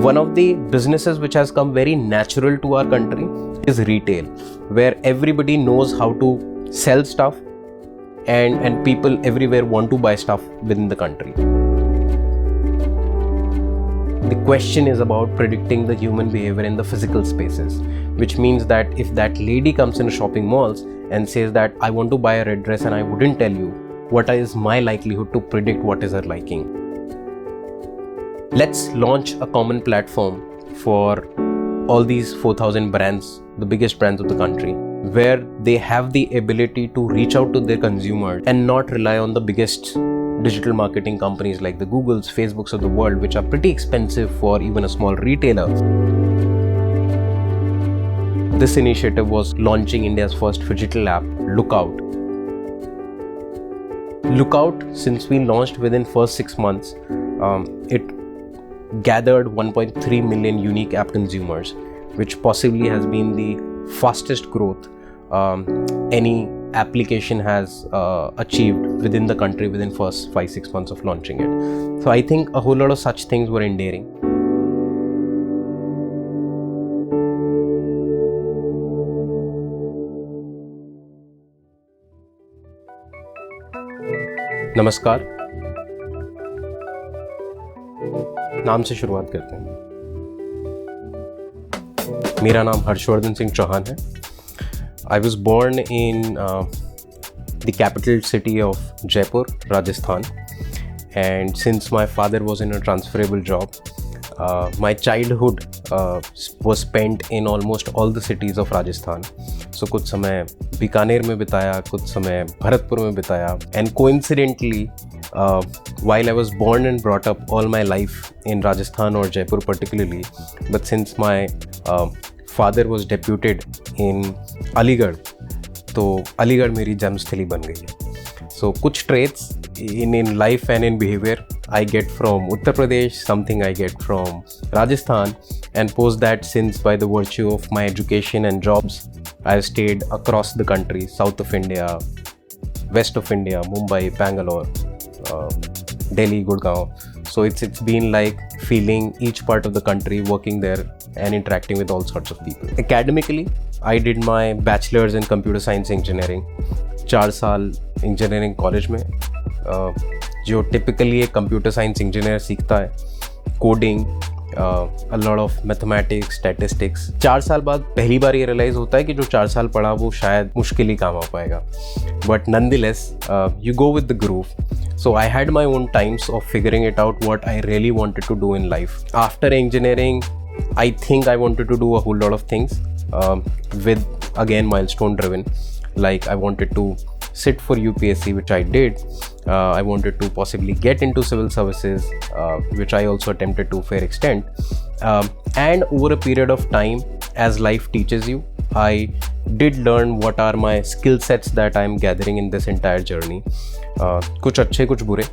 One of the businesses which has come very natural to our country is retail, where everybody knows how to sell stuff and people everywhere want to buy stuff within the country. The question is about predicting the human behavior in the physical spaces, which means that if that lady comes in shopping malls and says that I want to buy a red dress and I wouldn't tell you, what is my likelihood to predict what is her liking? Let's launch a common platform for all these 4,000 brands, the biggest brands of the country, where they have the ability to reach out to their consumers and not rely on the biggest digital marketing companies like the Googles, Facebooks of the world, which are pretty expensive for even a small retailer. This initiative was launching India's first digital app, Lookout. Lookout, since we launched within first 6 months, it gathered 1.3 million unique app consumers, which possibly has been the fastest growth any application has achieved within the country within first 5-6 months of launching it. So I think a whole lot of such things were endearing. नमस्कार, नाम से शुरुआत करते हैं। मेरा नाम हर्षवर्धन सिंह चौहान है। I was born in the capital city of Jaipur, Rajasthan, and since my father was in a transferable job, my childhood was spent in almost all the cities of Rajasthan. So कुछ समय बीकानेर में बिताया, कुछ समय भरतपुर में बिताया, and coincidentally, while I was born and brought up all my life in Rajasthan or Jaipur particularly, but since my father was deputed in Aligarh, तो अलीगढ़ मेरी जन्मस्थली बन गई है. So कुछ traits in life and in behavior I get from Uttar Pradesh, something I get from Rajasthan, and post that, since by the virtue of my education and jobs, I've stayed across the country, south of India, west of India, Mumbai, Bangalore, Delhi, Gurgaon. So it's been like feeling each part of the country, working there and interacting with all sorts of people. Academically, I did my bachelor's in computer science engineering. 4 साल engineering college में, जो typically एक computer science engineer सीखता है, coding, a lot of mathematics, statistics. 4 साल बाद पहली बार ये realize होता है कि जो 4 साल पढ़ा वो शायद मुश्किल ही काम आ पाएगा. But nonetheless, you go with the groove. So I had my own times of figuring it out what I really wanted to do in life. After engineering, I think I wanted to do a whole lot of things, with again milestone driven. Like I wanted to sit for UPSC, which I did. I wanted to possibly get into civil services, which I also attempted to a fair extent. And over a period of time, as life teaches you, I did learn what are my skill sets that I'm gathering in this entire journey. कुछ अच्छे, कुछ बुरे,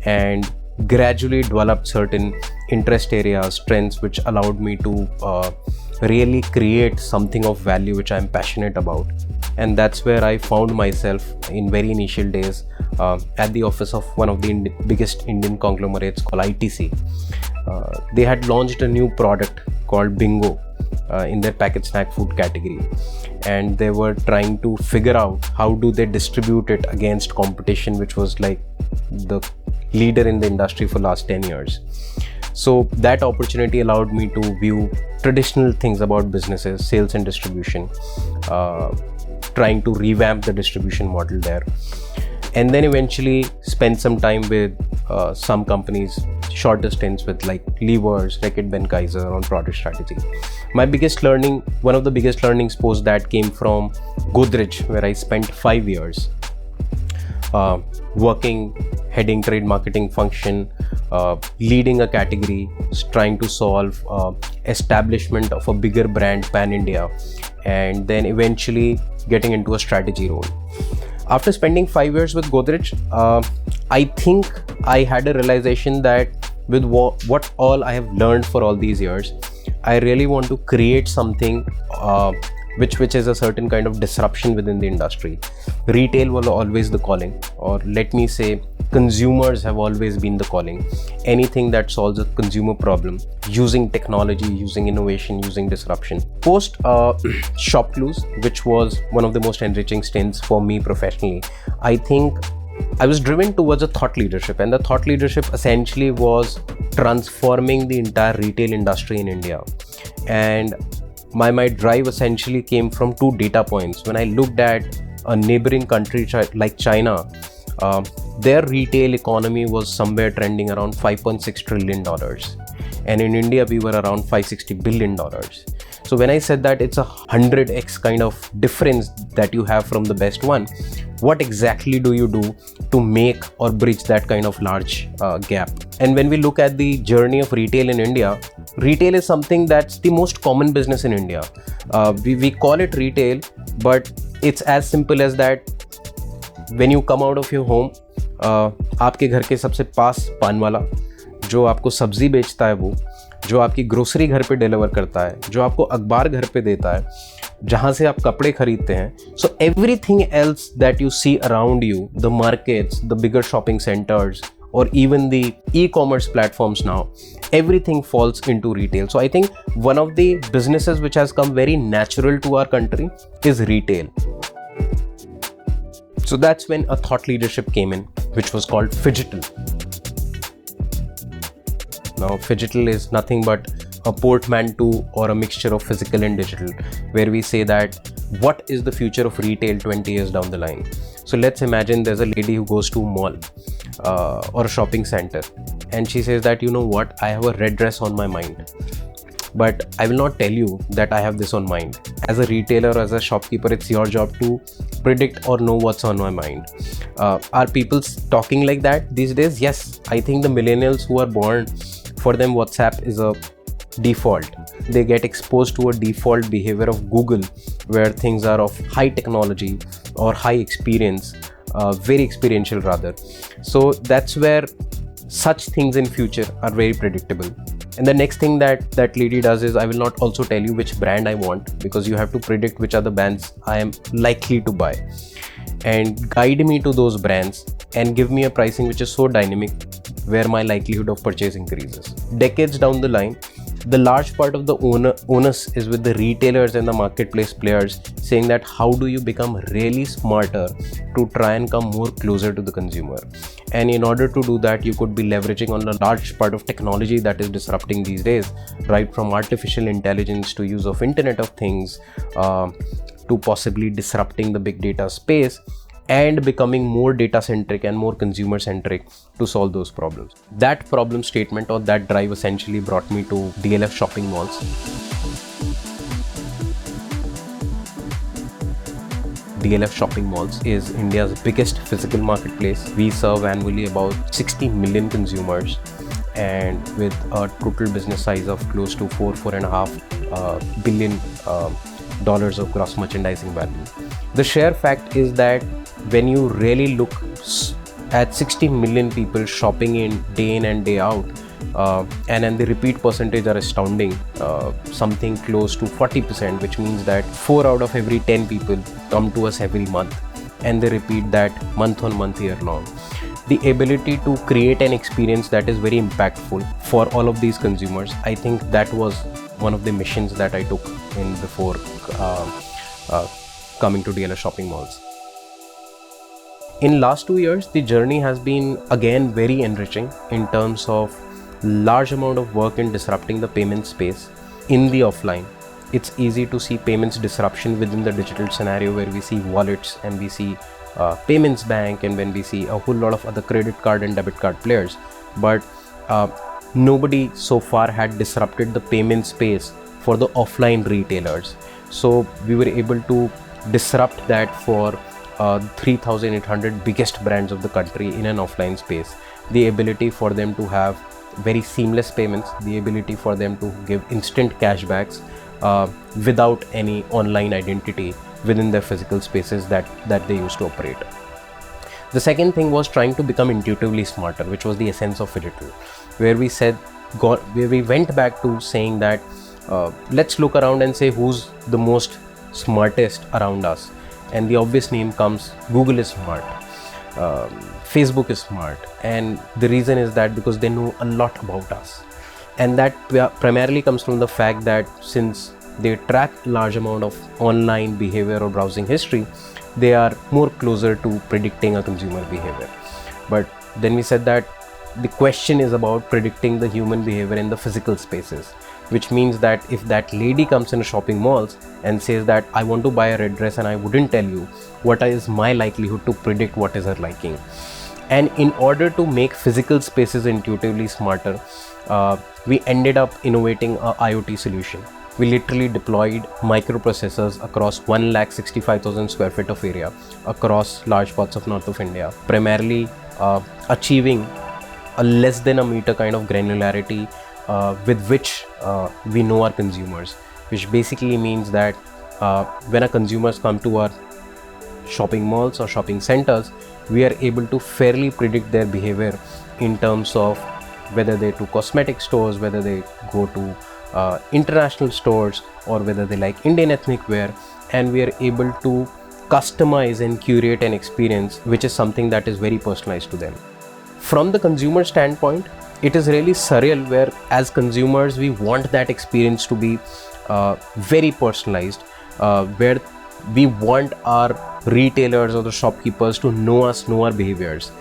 and gradually developed certain interest areas, strengths, which allowed me to really create something of value which I'm passionate about. And that's where I found myself in very initial days at the office of one of the biggest Indian conglomerates called ITC. They had launched a new product called Bingo in their packaged snack food category, and they were trying to figure out how do they distribute it against competition, which was like the leader in the industry for last 10 years. So that opportunity allowed me to view traditional things about businesses, sales and distribution, trying to revamp the distribution model there, and then eventually spend some time with some companies, shorter stints with like Levers, Reckitt Benckiser on product strategy. My biggest learning, one of the biggest learnings post that came from Godrej, where I spent 5 years working, heading trade marketing function, leading a category, trying to solve establishment of a bigger brand pan-India, and then eventually getting into a strategy role. After spending 5 years with Godrej, I think I had a realization that with what all I have learned for all these years, I really want to create something which is a certain kind of disruption within the industry. Retail was always the calling, or let me say consumers have always been the calling. Anything that solves a consumer problem using technology, using innovation, using disruption. Post shop clues, which was one of the most enriching stints for me professionally, I think I was driven towards a thought leadership, and the thought leadership essentially was transforming the entire retail industry in India. And my drive essentially came from two data points. When I looked at a neighboring country like China, their retail economy was somewhere trending around $5.6 trillion. And in India, we were around $560 billion. So when I said that it's a 100x kind of difference that you have from the best one, what exactly do you do to make or bridge that kind of large gap? And when we look at the journey of retail in India, retail is something that's the most common business in India. We call it retail, but it's as simple as that. When you come out of your home, आपके घर के सबसे पास पान वाला, जो आपको सब्जी बेचता है, वो जो आपकी ग्रोसरी घर पे डिलीवर करता है, जो आपको अखबार घर पे देता है, जहाँ से आप कपड़े खरीदते हैं. So everything else that you see around you, the markets, the bigger shopping centers, or even the e-commerce platforms now, everything falls into retail. So I think one of the businesses which has come very natural to our country is retail. So that's when a thought leadership came in, which was called Phygital. Now, Phygital is nothing but a portmanteau or a mixture of physical and digital, where we say that what is the future of retail 20 years down the line. So let's imagine there's a lady who goes to a mall or a shopping center, and she says that, you know what, I have a red dress on my mind, but I will not tell you that I have this on mind. As a retailer or as a shopkeeper, it's your job to predict or know what's on my mind. Are people talking like that these days? Yes, I think the millennials who are born, for them WhatsApp is a default. They get exposed to a default behavior of Google, where things are of high technology or high experience, very experiential rather. So that's where such things in future are very predictable. And the next thing that lady does is, I will not also tell you which brand I want, because you have to predict which are the brands I am likely to buy, and guide me to those brands and give me a pricing which is so dynamic, where my likelihood of purchase increases. Decades down the line, the large part of the onus is with the retailers and the marketplace players, saying that how do you become really smarter to try and come more closer to the consumer. And in order to do that, you could be leveraging on a large part of technology that is disrupting these days, right from artificial intelligence to use of Internet of Things, to possibly disrupting the big data space and becoming more data centric and more consumer centric to solve those problems. That problem statement or that drive essentially brought me to DLF shopping malls. DLF shopping malls is India's biggest physical marketplace. We serve annually about 60 million consumers, and with a total business size of close to $4.5 billion dollars of gross merchandising value. The sheer fact is that when you really look at 60 million people shopping day in and day out, and then the repeat percentage are astounding, something close to 40%, which means that 4 out of every 10 people come to us every month, and they repeat that month on month, year long. The ability to create an experience that is very impactful for all of these consumers, I think that was one of the missions that I took in before coming to DLF shopping malls. In last 2 years, the journey has been again very enriching in terms of large amount of work in disrupting the payment space in the offline. It's easy to see payments disruption within the digital scenario, where we see wallets and we see payments bank, and when we see a whole lot of other credit card and debit card players. But nobody so far had disrupted the payment space for the offline retailers. So we were able to disrupt that for 3,800 biggest brands of the country in an offline space. The ability for them to have very seamless payments, the ability for them to give instant cashbacks without any online identity within their physical spaces that they used to operate. The second thing was trying to become intuitively smarter, which was the essence of Phygital, where we went back to saying that let's look around and say who's the most smartest around us. And the obvious name comes, Google is smart. Facebook is smart, and the reason is that because they know a lot about us, and that primarily comes from the fact that since they track a large amount of online behavior or browsing history, they are more closer to predicting a consumer behavior. But then we said that the question is about predicting the human behavior in the physical spaces, which means that if that lady comes in a shopping malls and says that I want to buy a red dress and I wouldn't tell you, what is my likelihood to predict what is her liking? And in order to make physical spaces intuitively smarter, we ended up innovating a IoT solution. We literally deployed microprocessors across 165,000 square feet of area across large parts of north of India, primarily achieving a less than a meter kind of granularity with which we know our consumers, which basically means that when our consumers come to our shopping malls or shopping centers, we are able to fairly predict their behavior in terms of whether they to cosmetic stores, whether they go to international stores, or whether they like Indian ethnic wear, and we are able to customize and curate an experience which is something that is very personalized to them. From the consumer standpoint, it is really surreal where as consumers we want that experience to be very personalized, where we want our retailers or the shopkeepers to know us, know our behaviors.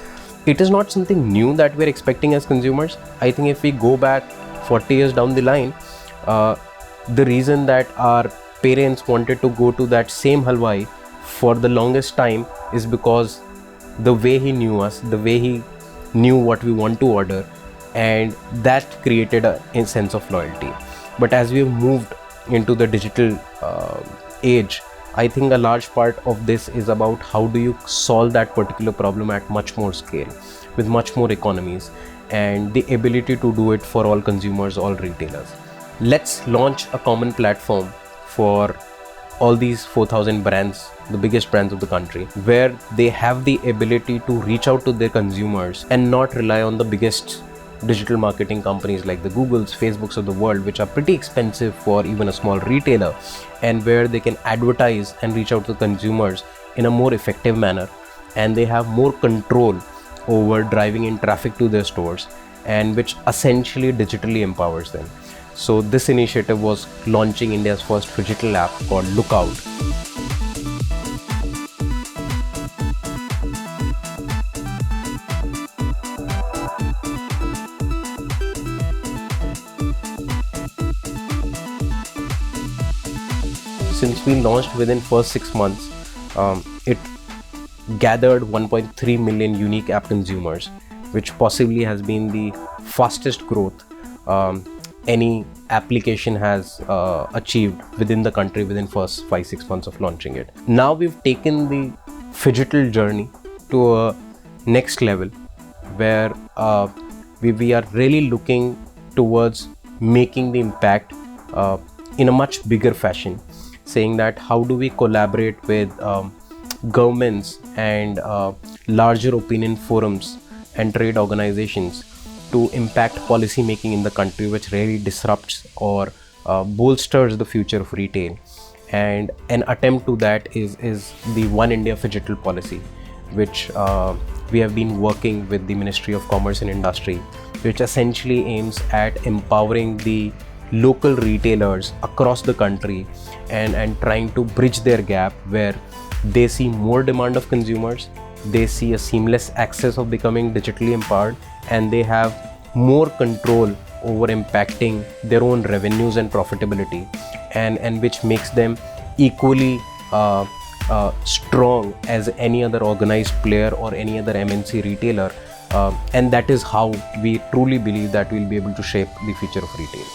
It is not something new that we're expecting as consumers. I think if we go back 40 years down the line, the reason that our parents wanted to go to that same halwai for the longest time is because the way he knew us, the way he knew what we want to order, and that created a sense of loyalty. But as we have moved into the digital age, I think a large part of this is about how do you solve that particular problem at much more scale, with much more economies, and the ability to do it for all consumers, all retailers. Let's launch a common platform for all these 4,000 brands, the biggest brands of the country, where they have the ability to reach out to their consumers and not rely on the biggest digital marketing companies like the Googles, Facebooks of the world, which are pretty expensive for even a small retailer, and where they can advertise and reach out to consumers in a more effective manner, and they have more control over driving in traffic to their stores, and which essentially digitally empowers them. So this initiative was launching India's first digital app called Lookout. Since we launched within first 6 months, it gathered 1.3 million unique app consumers, which possibly has been the fastest growth any application has achieved within the country within first 5-6 months of launching it. Now we've taken the phygital journey to a next level where we are really looking towards making the impact in a much bigger fashion, saying that how do we collaborate with governments and larger opinion forums and trade organizations to impact policy making in the country, which really disrupts or bolsters the future of retail. And an attempt to that is the One India Phygital policy, which we have been working with the Ministry of Commerce and Industry, which essentially aims at empowering the local retailers across the country and trying to bridge their gap where they see more demand of consumers, they see a seamless access of becoming digitally empowered, and they have more control over impacting their own revenues and profitability, and which makes them equally strong as any other organized player or any other MNC retailer, and that is how we truly believe that we'll be able to shape the future of retail.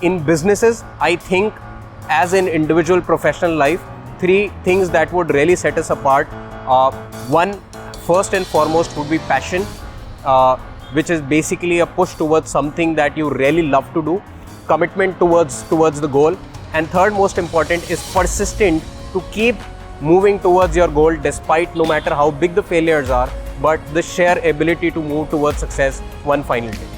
In businesses, I think as an individual professional life, 3 things that would really set us apart. One, first and foremost, would be passion, which is basically a push towards something that you really love to do, commitment towards the goal. And third most important is persistent to keep moving towards your goal despite no matter how big the failures are, but the sheer ability to move towards success one final day.